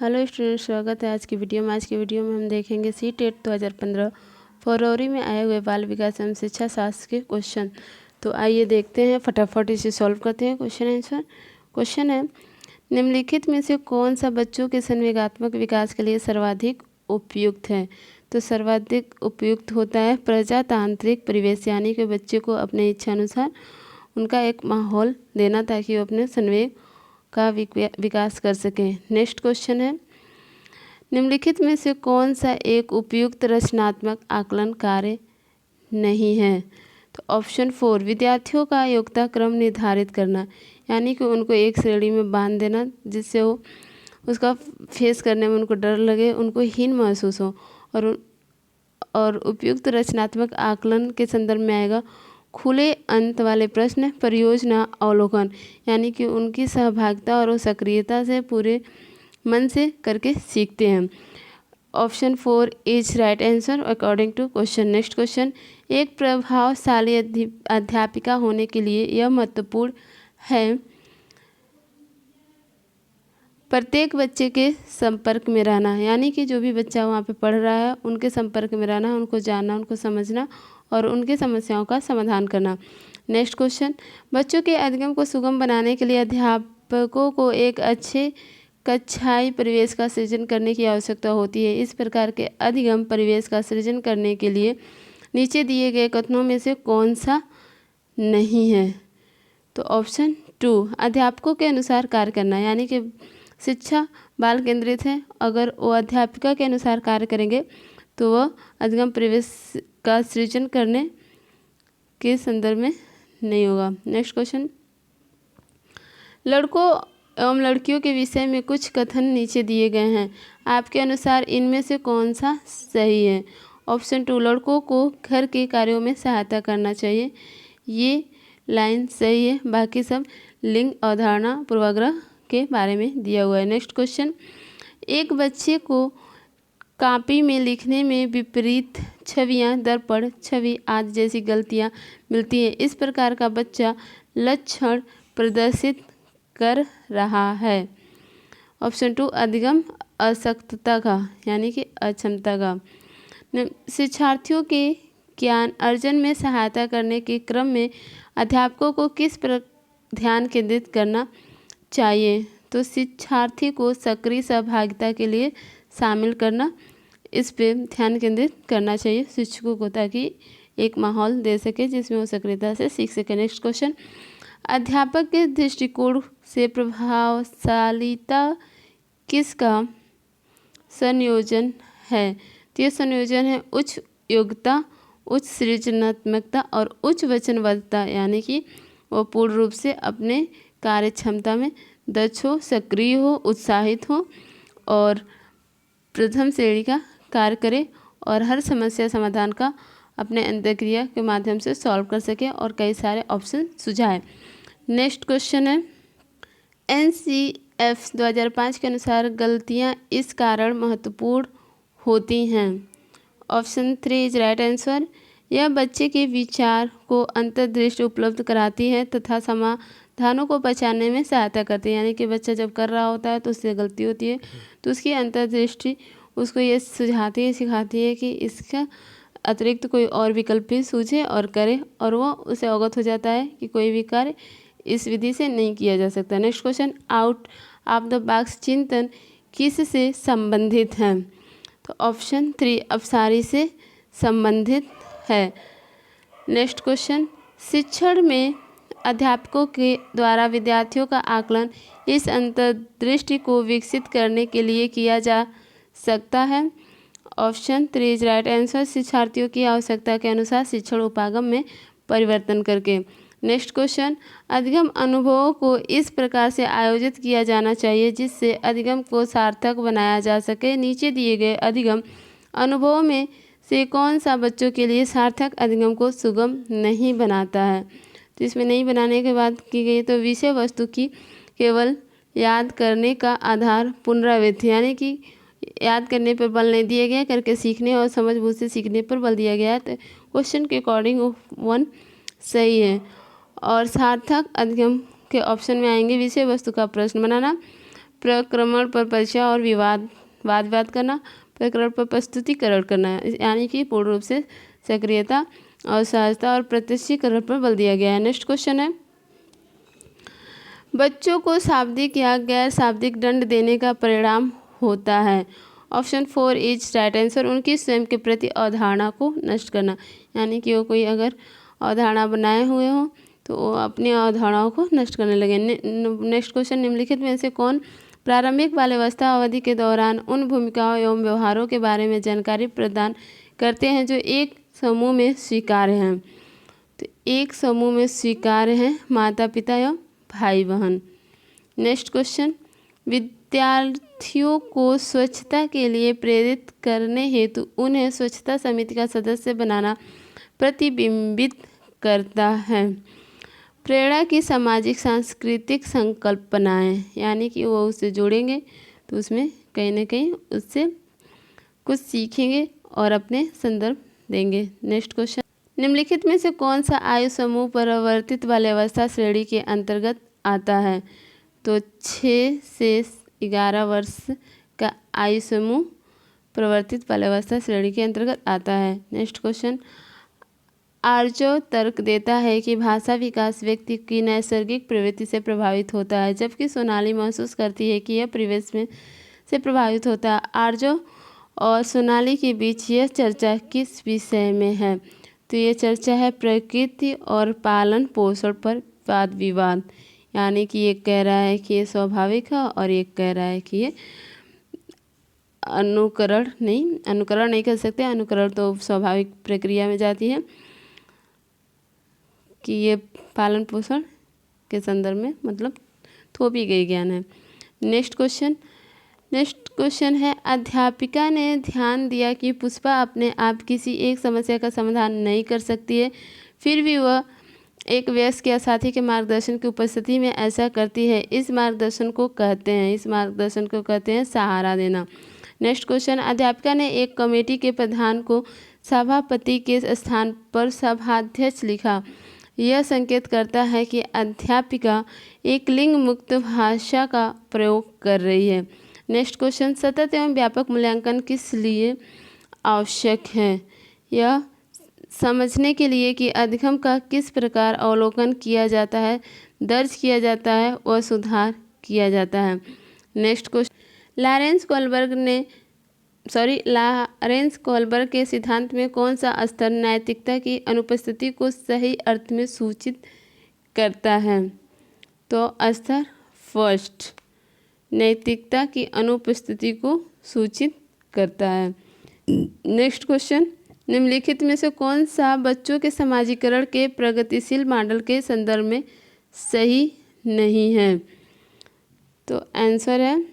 Hello student, स्वागत है आज की वीडियो में। आज की वीडियो में हम देखेंगे सी-टेट 2015 फरवरी में आए हुए बाल विकास एवं शिक्षा शास्त्र के क्वेश्चन। तो आइए देखते हैं, फटाफट इसे सॉल्व करते हैं। Question answer. क्वेश्चन है, निम्नलिखित में से कौन सा बच्चों के संवेगात्मक विकास के लिए सर्वाधिक उपयुक्त है? तो सर्वाधिक उपयुक्त होता है प्रजातांत्रिक परिवेश, यानी कि बच्चे को अपने इच्छा अनुसार उनका एक माहौल देना ताकि वो अपने संवेग का विकास कर सकें। नेक्स्ट क्वेश्चन है, निम्नलिखित में से कौन सा एक उपयुक्त रचनात्मक आकलन कार्य नहीं है? तो ऑप्शन 4 विद्यार्थियों का योग्यता क्रम निर्धारित करना, यानी कि उनको एक श्रेणी में बांध देना जिससे वो उसका फेस करने में उनको डर लगे, उनको हीन महसूस हो। और उपयुक्त रचनात्मक आकलन के संदर्भ में आएगा खुले अंत वाले प्रश्न, परियोजना अवलोकन, यानी कि उनकी सहभागिता और सक्रियता से पूरे मन से करके सीखते हैं। Option 4 is right answer according to question. Next question, एक प्रभावशाली अध्यापिका होने के लिए यह महत्वपूर्ण है प्रत्येक बच्चे के संपर्क में रहना, यानी कि जो भी बच्चा वहाँ पे पढ़ रहा है उनके संपर्क में रहना, उनको जानना, उनको समझना और उनकी समस्याओं का समाधान करना। नेक्स्ट क्वेश्चन, बच्चों के अधिगम को सुगम बनाने के लिए अध्यापकों को एक अच्छे कक्षाई परिवेश का सृजन करने की आवश्यकता होती है। इस प्रकार के अधिगम परिवेश का सृजन करने के लिए नीचे दिए गए कथनों में से कौन सा नहीं है? तो ऑप्शन 2 अध्यापकों के अनुसार कार्य करना, यानी कि शिक्षा बाल केंद्रित है। अगर वो अध्यापिका के अनुसार कार्य करेंगे तो वह अधिगम परिवेश का सृजन करने के संदर्भ में नहीं होगा। नेक्स्ट क्वेश्चन, लड़कों एवं लड़कियों के विषय में कुछ कथन नीचे दिए गए हैं, आपके अनुसार इनमें से कौन सा सही है? ऑप्शन 2 लड़कों को घर के कार्यों में सहायता करना चाहिए, ये लाइन सही है। बाकी सब लिंग अवधारणा पूर्वाग्रह के बारे में दिया हुआ है। नेक्स्ट क्वेश्चन, एक बच्चे को कॉपी में लिखने में विपरीत छवियां, दर्पण छवि आदि जैसी गलतियां मिलती हैं। इस प्रकार का बच्चा लक्षण प्रदर्शित कर रहा है। ऑप्शन 2 अधिगम अशक्तता का, यानी कि अक्षमता का। शिक्षार्थियों के ज्ञान अर्जन में सहायता करने के क्रम में अध्यापकों को किस पर ध्यान केंद्रित करना चाहिए? तो शिक्षार्थी को सक्रिय सहभागिता के लिए शामिल करना, इस पे ध्यान केंद्रित करना चाहिए शिक्षकों को, ताकि एक माहौल दे सके जिसमें वो सक्रियता से सीख सके। नेक्स्ट क्वेश्चन, अध्यापक के दृष्टिकोण से प्रभावशालीता किसका संयोजन है? तो यह संयोजन है उच्च योग्यता, उच्च सृजनात्मकता और उच्च वचनबद्धता, यानी कि वो पूर्ण रूप से अपने कार्य क्षमता में दक्ष हो, सक्रिय हो, उत्साहित हो और प्रथम श्रेणी का कार्य करे और हर समस्या समाधान का अपने अंतर्क्रिया के माध्यम से सॉल्व कर सके और कई सारे ऑप्शन सुझाए। नेक्स्ट क्वेश्चन है, NCF 2005 के अनुसार गलतियां इस कारण महत्वपूर्ण होती हैं। ऑप्शन 3 इज राइट आंसर, यह बच्चे के विचार को अंतर्दृष्टि उपलब्ध कराती है तथा समाधानों को पहचानने में सहायता करती है, यानी कि बच्चा जब कर रहा होता है तो उससे गलती होती है तो उसकी अंतर्दृष्टि उसको ये सुझाती है, सिखाती है कि इसका अतिरिक्त कोई और विकल्प भी सूझे और करे, और वो उसे अवगत हो जाता है कि कोई भी कार्य इस विधि से नहीं किया जा सकता। Next question, out of the box चिंतन किस से संबंधित है? तो ऑप्शन 3 अपसारी से संबंधित है। नेक्स्ट क्वेश्चन, शिक्षण में अध्यापकों के द्वारा विद्यार्थियों का आकलन इस अंतर्दृष्टि को विकसित करने के लिए किया जा सकता है। ऑप्शन 3 इज राइट आंसर, शिक्षार्थियों की आवश्यकता के अनुसार शिक्षण उपागम में परिवर्तन करके। नेक्स्ट क्वेश्चन, अधिगम अनुभवों को इस प्रकार से आयोजित किया जाना चाहिए जिससे अधिगम को सार्थक बनाया जा सके। नीचे दिए गए अधिगम अनुभवों में से कौन सा बच्चों के लिए सार्थक अधिगम को सुगम नहीं बनाता है? तो इसमें नहीं बनाने के बाद की गई तो विषय वस्तु की केवल याद करने का आधार पुनरावृत्ति, यानी कि याद करने पर बल नहीं दिया गया, करके सीखने और समझ बूझ से सीखने पर बल दिया गया है। तो क्वेश्चन के अकॉर्डिंग 1 सही है। और सार्थक अधिगम के ऑप्शन में आएंगे विषय वस्तु का प्रश्न बनाना, प्रक्रमण पर परीक्षा और वाद विवाद करना, प्रकरण पर प्रस्तुतिकरण करना, यानी कि पूर्ण रूप से सक्रियता और सहजता और प्रत्यक्षीकरण पर बल दिया गया है। नेक्स्ट क्वेश्चन है, बच्चों को शाब्दिक या गैर शाब्दिक दंड देने का परिणाम होता है। Option 4 is right answer. उनकी स्वयं के प्रति अवधारणा को नष्ट करना, यानी कि वो कोई अगर अवधारणा बनाए हुए हो तो वो अपनी अवधारणाओं को नष्ट करने लगे। नेक्स्ट क्वेश्चन, निम्नलिखित में से कौन प्रारंभिक बाल्यावस्था अवधि के दौरान उन भूमिकाओं एवं व्यवहारों के बारे में जानकारी प्रदान करते हैं जो एक समूह में स्वीकार्य हैं। तो एक समूह में स्वीकार्य हैं माता पिता एवं भाई बहन। नेक्स्ट क्वेश्चन, विद्यार्थियों को स्वच्छता के लिए प्रेरित करने हेतु उन्हें स्वच्छता समिति का सदस्य बनाना प्रतिबिंबित करता है। प्रेरणा की सामाजिक सांस्कृतिक संकल्पनाएं, यानी कि वो उससे जोड़ेंगे तो उसमें कहीं ना कहीं उससे कुछ सीखेंगे और अपने संदर्भ देंगे। नेक्स्ट क्वेश्चन, निम्नलिखित में से कौन सा आयु समूह परिवर्तित बाल्यावस्था श्रेणी के अंतर्गत आता है। तो 6 से 11 वर्ष का आयु समूह परिवर्तित बाल्यावस्था श्रेणी के अंतर्गत आता है। नेक्स्ट क्वेश्चन, आर्जो तर्क देता है कि भाषा विकास व्यक्ति की नैसर्गिक प्रवृत्ति से प्रभावित होता है, जबकि सोनाली महसूस करती है कि यह परिवेश में से प्रभावित होता है। आर्जो और सोनाली के बीच यह चर्चा किस विषय में है। तो ये चर्चा है प्रकृति और पालन पोषण पर वाद विवाद, यानी कि एक कह रहा है कि ये स्वाभाविक है और एक कह रहा है कि ये अनुकरण नहीं कर सकते, अनुकरण तो स्वाभाविक प्रक्रिया में जाती है, कि ये पालन पोषण के संदर्भ में मतलब थोपी गई ज्ञान है। नेक्स्ट क्वेश्चन है, अध्यापिका ने ध्यान दिया कि पुष्पा अपने आप किसी एक समस्या का समाधान नहीं कर सकती है, फिर भी वह एक वयस्क या साथी के मार्गदर्शन की उपस्थिति में ऐसा करती है। इस मार्गदर्शन को कहते हैं सहारा देना। नेक्स्ट क्वेश्चन, अध्यापिका ने एक कमेटी के प्रधान को सभापति के स्थान पर सभाध्यक्ष लिखा। यह संकेत करता है कि अध्यापिका एक लिंग मुक्त भाषा का प्रयोग कर रही है। नेक्स्ट क्वेश्चन, सतत एवं व्यापक मूल्यांकन किस लिए आवश्यक है। यह समझने के लिए कि अधिगम का किस प्रकार अवलोकन किया जाता है, दर्ज किया जाता है व सुधार किया जाता है। नेक्स्ट क्वेश्चन, लॉरेंस कोलबर्ग के सिद्धांत में कौन सा स्तर नैतिकता की अनुपस्थिति को सही अर्थ में सूचित करता है। तो स्तर फर्स्ट नैतिकता की अनुपस्थिति को सूचित करता है। नेक्स्ट क्वेश्चन, निम्नलिखित में से कौन सा बच्चों के समाजीकरण के प्रगतिशील मॉडल के संदर्भ में सही नहीं है। तो आंसर है,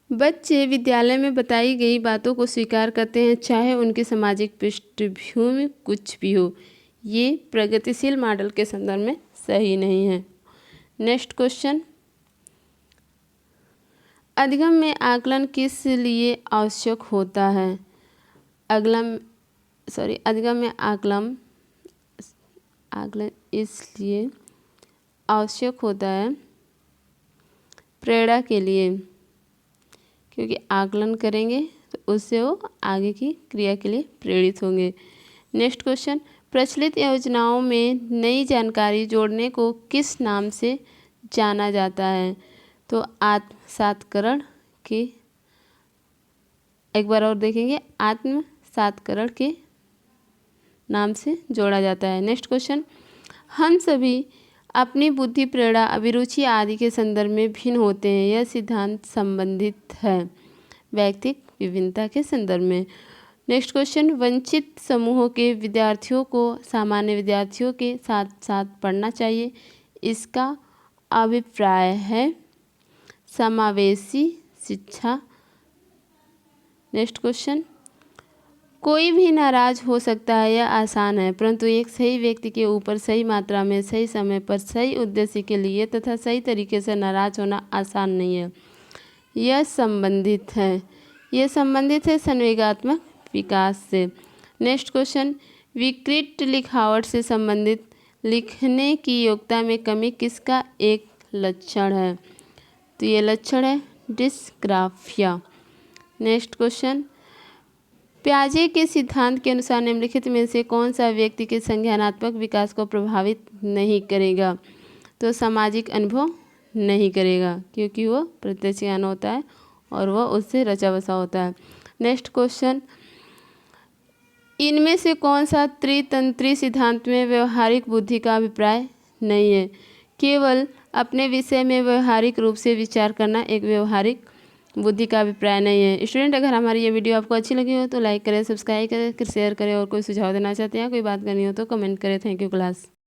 बच्चे विद्यालय में बताई गई बातों को स्वीकार करते हैं, चाहे उनकी सामाजिक पृष्ठभूमि कुछ भी हो। ये प्रगतिशील मॉडल के संदर्भ में सही नहीं है। नेक्स्ट क्वेश्चन, अधिगम में आकलन किस लिए आवश्यक होता है। अधिगम में आकलन इसलिए आवश्यक होता है प्रेरणा के लिए, क्योंकि आकलन करेंगे तो उससे वो आगे की क्रिया के लिए प्रेरित होंगे। नेक्स्ट क्वेश्चन, प्रचलित योजनाओं में नई जानकारी जोड़ने को किस नाम से जाना जाता है। तो आत्मसात्करण के, एक बार और देखेंगे, आत्मसात्करण के नाम से जोड़ा जाता है। नेक्स्ट क्वेश्चन, हम सभी अपनी बुद्धि, प्रेरणा, अभिरुचि आदि के संदर्भ में भिन्न होते हैं। यह सिद्धांत संबंधित है व्यक्तिगत विभिन्नता के संदर्भ में। नेक्स्ट क्वेश्चन, वंचित समूहों के विद्यार्थियों को सामान्य विद्यार्थियों के साथ साथ पढ़ना चाहिए। इसका अभिप्राय है समावेशी शिक्षा। नेक्स्ट क्वेश्चन, कोई भी नाराज हो सकता है, यह आसान है, परंतु एक सही व्यक्ति के ऊपर सही मात्रा में, सही समय पर, सही उद्देश्य के लिए तथा सही तरीके से नाराज होना आसान नहीं है। यह संबंधित है संवेगात्मक विकास से। नेक्स्ट क्वेश्चन, विकृत लिखावट से संबंधित लिखने की योग्यता में कमी किसका एक लक्षण है। तो ये लक्षण है डिस्ग्राफिया। नेक्स्ट क्वेश्चन, पियाजे के सिद्धांत के अनुसार निम्नलिखित में से कौन सा व्यक्ति के संज्ञानात्मक विकास को प्रभावित नहीं करेगा? तो सामाजिक अनुभव नहीं करेगा, क्योंकि वो प्रत्यक्ष ज्ञान होता है और वह उससे रचा बसा होता है। नेक्स्ट क्वेश्चन, इनमें से कौन सा त्रितंत्री सिद्धांत में व्यवहारिक बुद्धि का अभिप्राय नहीं है? केवल अपने विषय में व्यवहारिक रूप से विचार करना एक व्यवहारिक बुद्धि का अभिप्राय नहीं है। स्टूडेंट, अगर हमारी ये वीडियो आपको अच्छी लगी हो तो लाइक करें, सब्सक्राइब करें, शेयर करें और कोई सुझाव देना चाहते हैं, कोई बात करनी हो तो कमेंट करें। Thank you class.